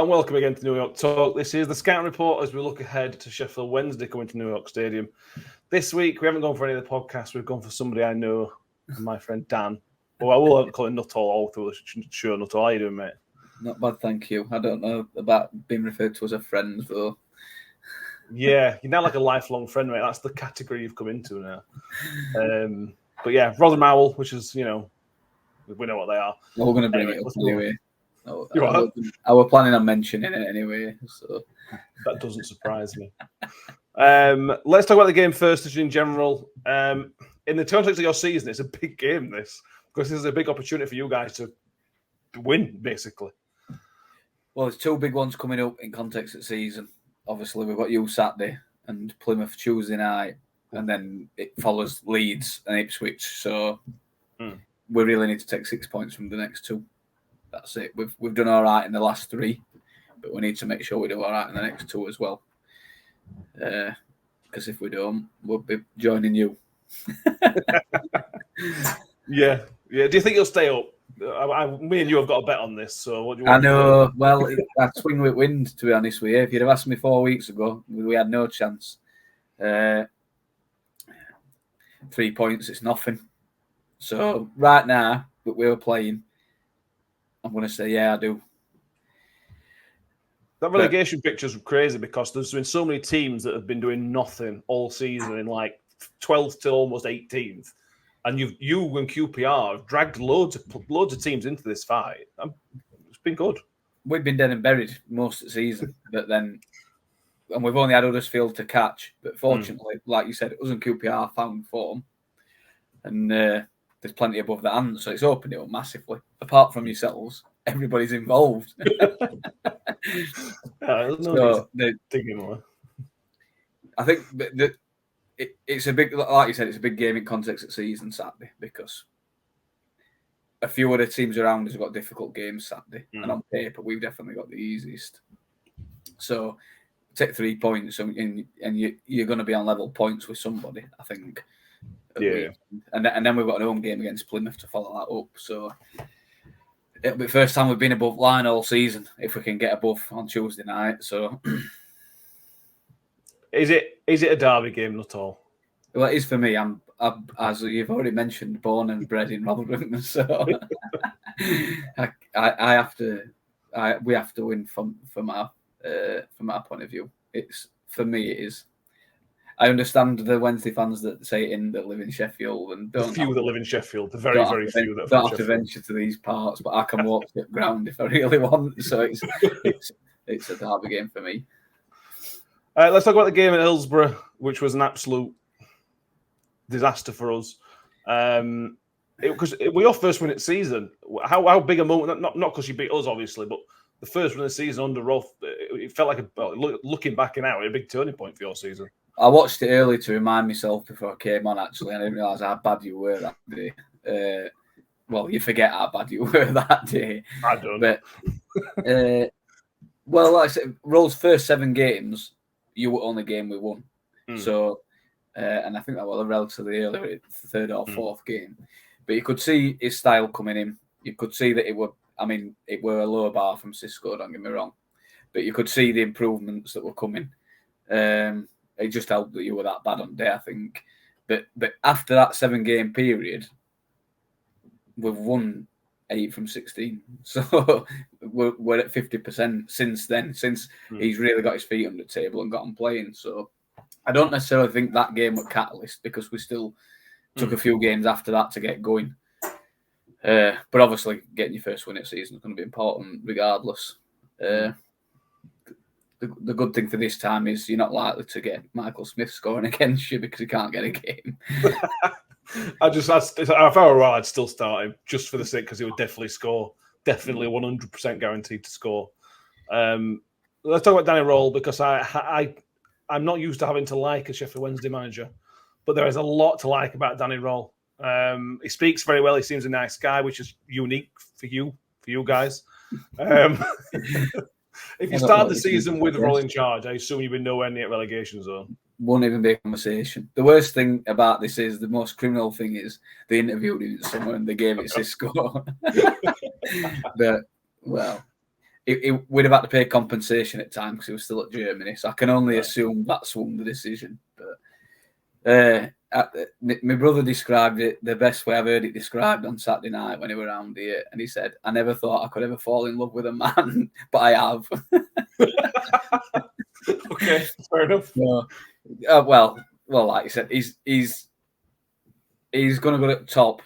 and welcome again to New York Talk. This is the Scouting Report as we look ahead to Sheffield Wednesday coming to New York Stadium. This week, we haven't gone for any of the podcasts. We've gone for somebody I know, my friend Dan. Well, I will call him Nuttall all through the show. Nuttall, how you doing, mate? Not bad, thank you. I don't know about being referred to as a friend, though. Yeah, you're now like a lifelong friend, mate. That's the category you've come into now. But yeah, Rotherham, which is, we know what they are. We're going to bring it up anyway. I were planning on mentioning it anyway, so that doesn't surprise me. Let's talk about the game first, just in general. In the context of your season, it's a big game, this, because this is a big opportunity for you guys to win, basically. Well, there's two big ones coming up in context of the season. Obviously, we've got you Saturday and Plymouth Tuesday night, and then it follows Leeds and Ipswich. So we really need to take 6 points from the next two. That's it. We've done all right in the last three, but we need to make sure we do all right in the next two as well. Because if we don't, we'll be joining you. Yeah. Do you think you'll stay up? Me and you have got a bet on this. So what do you want? I know. Well, I swing with wind, to be honest with you. If you'd have asked me 4 weeks ago, we had no chance. 3 points, it's nothing. So right now, that we were playing, I'm going to say, yeah, I do. That relegation picture's crazy because there's been so many teams that have been doing nothing all season in like 12th to almost 18th. And you and QPR have dragged loads of teams into this fight. It's been good. We've been dead and buried most of the season, and we've only had Huddersfield to catch. But fortunately, like you said, us and QPR found form. And there's plenty above the hand, so it's opened it up massively. Apart from yourselves, everybody's involved. I think it's a big, like you said, it's a big game in context of the season Saturday because a few other teams around us have got difficult games Saturday, and on paper we've definitely got the easiest. So take 3 points, and you're going to be on level points with somebody, I think. Yeah, and then we've got an home game against Plymouth to follow that up. So it'll be the first time we've been above line all season if we can get above on Tuesday night. So is it a derby game at all? Well, it is for me. I'm as you've already mentioned, born and bred in Rotherham, so I have to. We have to win from our point of view. It's for me. It is. I understand the Wednesday fans that that live in Sheffield and don't. The few that live in Sheffield, the very few that don't have to venture to these parts, but I can walk the ground if I really want. So it's a derby game for me. Let's talk about the game at Hillsborough, which was an absolute disaster for us. Because we our first win of the season. How big a moment? Not because you beat us, obviously, but the first win of the season under Roth. It felt like looking back now, a big turning point for your season. I watched it early to remind myself before I came on, actually, and I didn't realise how bad you were that day. Well, you forget how bad you were that day. I don't. But, well, like I said, Roll's first 7 games, you were only game we won. So, and I think that was a relatively early, 3rd or 4th game. But you could see his style coming in. You could see that it were a low bar from Cisco, don't get me wrong. But you could see the improvements that were coming. It just helped that you were that bad on day, I think. But after that 7-game period, we've won 8 from 16. So we're at 50% since then, since he's really got his feet under the table and got him playing. So I don't necessarily think that game was catalyst because we still took a few games after that to get going. But obviously, getting your first win of the season is going to be important regardless. The good thing for this time is you're not likely to get Michael Smith scoring against you because he can't get a game. If I were right, I'd still start him just for the sake because he would definitely score. Definitely 100% guaranteed to score. Let's talk about Danny Röhl because I'm not used to having to like a Sheffield Wednesday manager, but there is a lot to like about Danny Röhl. He speaks very well. He seems a nice guy, which is unique for you guys. If you start the season with Röhl in charge, I assume you've been nowhere near relegation zone. Won't even be a conversation. The worst thing about this is, the most criminal thing is, they interviewed him somewhere and they gave it Cisco. But, well, we'd have had to pay compensation at times because he was still at Germany. So I can only assume that swung the decision. But my brother described it the best way I've heard it described on Saturday night when he was around here, and he said, "I never thought I could ever fall in love with a man, but I have." Okay, fair enough. So, well, like you said, he's going to go at the top.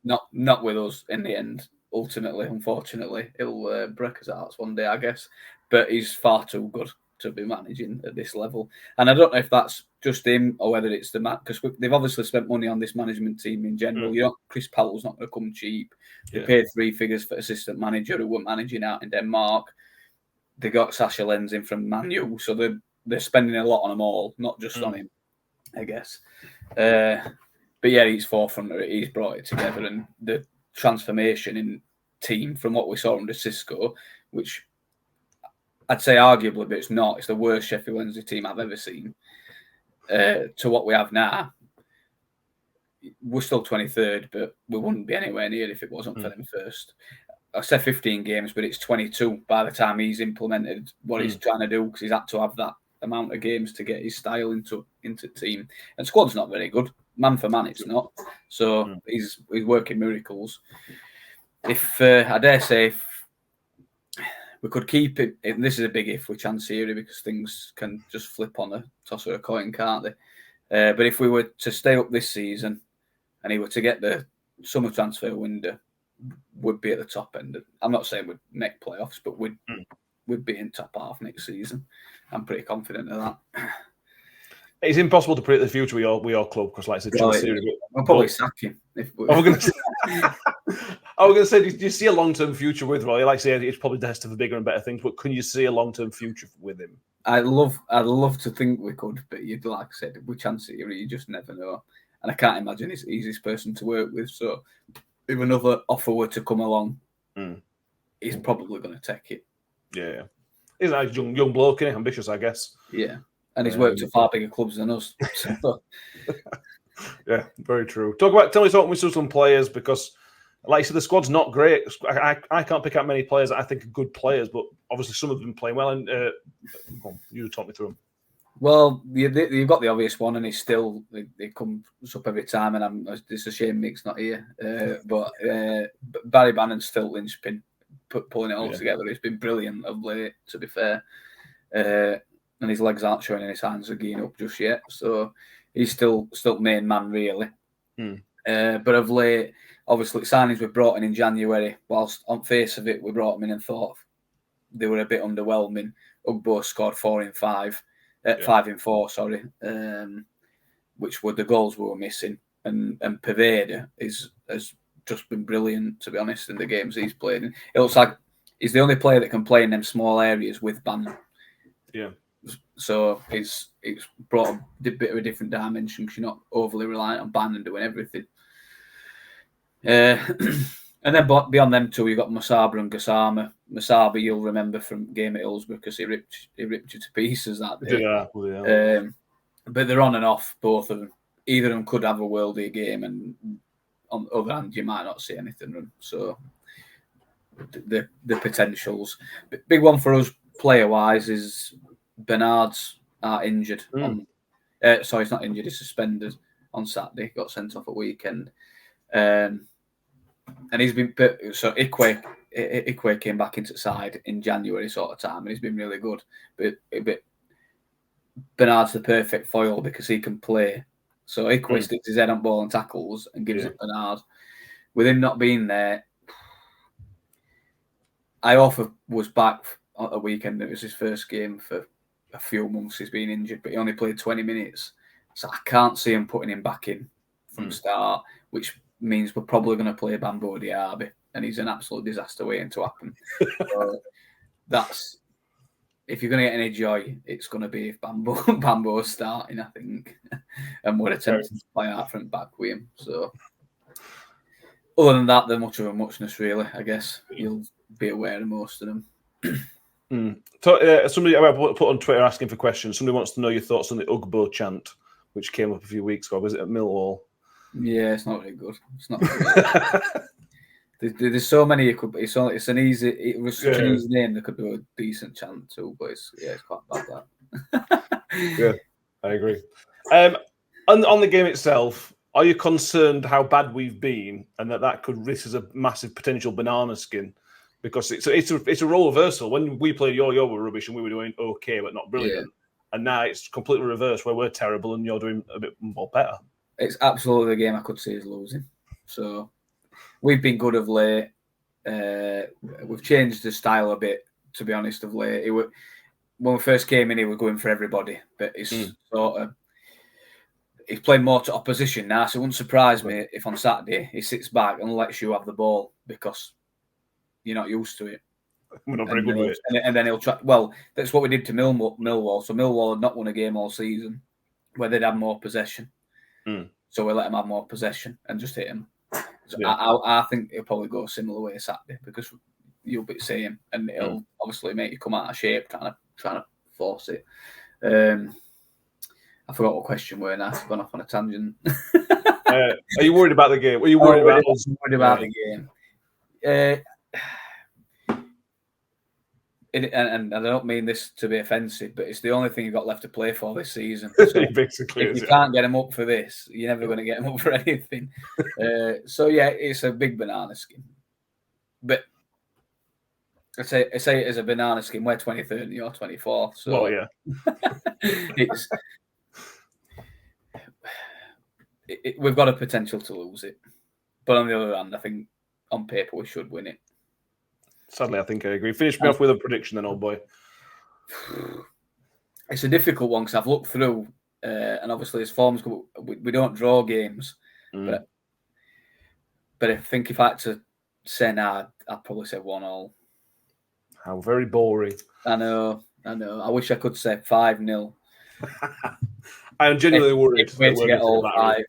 Not with us in the end. Ultimately, unfortunately, he'll break his hearts one day, I guess. But he's far too good to be managing at this level. And I don't know if that's just him or whether it's the man, because they've obviously spent money on this management team in general. You know, Chris Powell's not going to come cheap. They paid 3 figures for assistant manager who were managing out in Denmark. They got Sasha Lenz in from Man U, so they're spending a lot on them all, not just on him, I guess. But yeah, he's forefront of it. He's brought it together, and the transformation in team from what we saw under Cisco, which I'd say arguably, but it's not. It's the worst Sheffield Wednesday team I've ever seen. To what we have now, we're still 23rd, but we wouldn't be anywhere near if it wasn't for them first. I said 15 games, but it's 22 by the time he's implemented what he's trying to do, because he's had to have that amount of games to get his style into team. And squad's not very good. Man for man, it's not. So he's working miracles. If I dare say, if we could keep it, and this is a big if with Chansiri, because things can just flip on a toss of a coin, can't they? But if we were to stay up this season and he were to get the summer transfer window, would be at the top end. I'm not saying we'd make playoffs, but we'd be in top half next season. I'm pretty confident of that. It's impossible to predict the future with your club because, like I said, I'll probably sack him. I was going to say, do you see a long-term future with Roy? Like I say, it's probably destined for bigger and better things, but can you see a long-term future with him? I'd love to think we could, but like I said, with Chansiri, you just never know. And I can't imagine he's the easiest person to work with. So if another offer were to come along, he's probably going to take it. Yeah. He's a nice young bloke, isn't he? Ambitious, I guess. Yeah. And he's worked at far bigger clubs than us. So. Yeah, very true. Tell me something with some players, because, like I said, the squad's not great. I can't pick out many players that I think are good players, but obviously some of them playing well. And you talk me through them. Well, you've got the obvious one, and he's still it comes up every time, and it's a shame Mick's not here. But Barry Bannon's still linchpin, pulling it all together. He's been brilliant of late, to be fair. And his legs aren't showing any signs of getting up just yet, so he's still main man, really. But of late, obviously, signings were brought in January, whilst on face of it, we brought them in and thought they were a bit underwhelming. Ugbo scored 4 in 5. 5 in 4, sorry, which were the goals we were missing. And Paveda has just been brilliant, to be honest, in the games he's played in. It looks like he's the only player that can play in them small areas with Bannon. Yeah. So it's brought a bit of a different dimension, because you're not overly reliant on Bannon doing everything. And then beyond them two, you've got Musaba and Gassama. Musaba, you'll remember from game at Hillsborough, because he ripped you to pieces that day. Yeah. But they're on and off, both of them. Either of them could have a worldie game, and on the other hand, you might not see anything from them. So the potentials. Big one for us player-wise is Bernard's injured. Sorry, he's not injured, he's suspended on Saturday. Got sent off at weekend. And he's been so Ikwe came back into the side in January sort of time, and he's been really good. But Bernard's the perfect foil because he can play. So Ikwe sticks his head on ball and tackles and gives it Bernard. With him not being there, Iofa was back at a weekend. It was his first game for a few months. He's been injured, but he only played 20 minutes. So I can't see him putting him back in from start, which means we're probably going to play Bambo Diaby, and he's an absolute disaster waiting to happen. So that's, if you're going to get any joy, it's going to be if Bambo's starting, I think, and we're attempting to play out front back with him. So other than that, they're much of a muchness, really. I guess you'll be aware of most of them. So, somebody I put on Twitter asking for questions. Somebody wants to know your thoughts on the Ugbo chant, which came up a few weeks ago. Was it at Millwall? Yeah, it's not very good. It's not very good. There's so many. It could be. It's an easy. It was such an easy name. There could be a decent chance too, but it's quite bad that. Yeah, I agree. On the game itself, are you concerned how bad we've been, and that could risk as a massive potential banana skin? Because it's a role reversal. When we played you were rubbish and we were doing okay, but not brilliant. Yeah. And now it's completely reversed, where we're terrible and you're doing a bit more better. It's absolutely the game I could see is losing. So we've been good of late. We've changed the style a bit, to be honest, of late. When we first came in, he was going for everybody, but it's sort of he's playing more to opposition now. So it wouldn't surprise me if on Saturday he sits back and lets you have the ball because you're not used to it. We're not very good with it. And then he'll try. Well, that's what we did to Millwall. So Millwall had not won a game all season where they'd have more possession. So we let him have more possession and just hit him. So I think he'll probably go a similar way Saturday because you'll be seeing and it'll obviously make you come out of shape trying to force it. I forgot what question we're now. I've gone off on a tangent. Are you worried about the game? Are you worried about us? Worried about the game? And I don't mean this to be offensive, but it's the only thing you've got left to play for this season. So basically, if you can't get him up for this, you're never going to get him up for anything. So yeah, it's a big banana skin. But I say it as a banana skin. We're 23rd and you're 24th. So well, yeah, we've got a potential to lose it. But on the other hand, I think on paper we should win it. Sadly, I think I agree. Finish me off with a prediction then, old boy. It's a difficult one because I've looked through and obviously his form's good. We don't draw games. But I think if I had to say now, I'd probably say 1-1. How very boring. I know. I wish I could say 5-0. I am genuinely worried. To get all 5.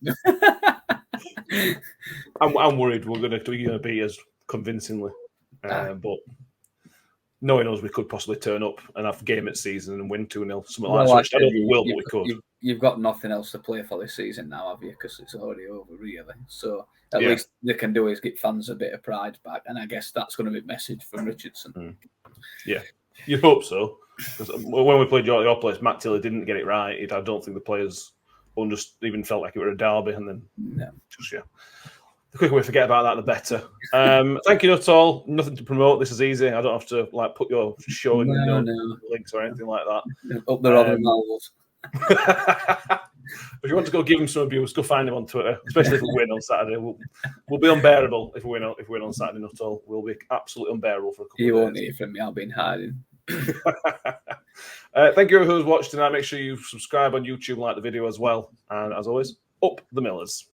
I'm worried we're going to beat us convincingly. But knowing us, we could possibly turn up and have game at season and win 2-0. Something like that. I don't think we will, but we could. You've got nothing else to play for this season now, have you? Because it's already over, really. So at least they can do is get fans a bit of pride back. And I guess that's going to be a message from Richardson. Yeah, you hope so. Because when we played your place, Matt Tilley didn't get it right. I don't think the players even felt like it were a derby. And then, the quicker we forget about that, the better. Thank you, not all. Nothing to promote. This is easy. I don't have to put your show in links or anything like that. Up the Robin Knowles. If you want to go give him some abuse, go find him on Twitter. Especially if we win on Saturday, we'll be unbearable if we win on Saturday. Not all. We'll be absolutely unbearable for a couple. You won't hear from me. I'll be in hiding. Thank you who's watched tonight. Make sure you subscribe on YouTube, like the video as well. And as always, up the Millers.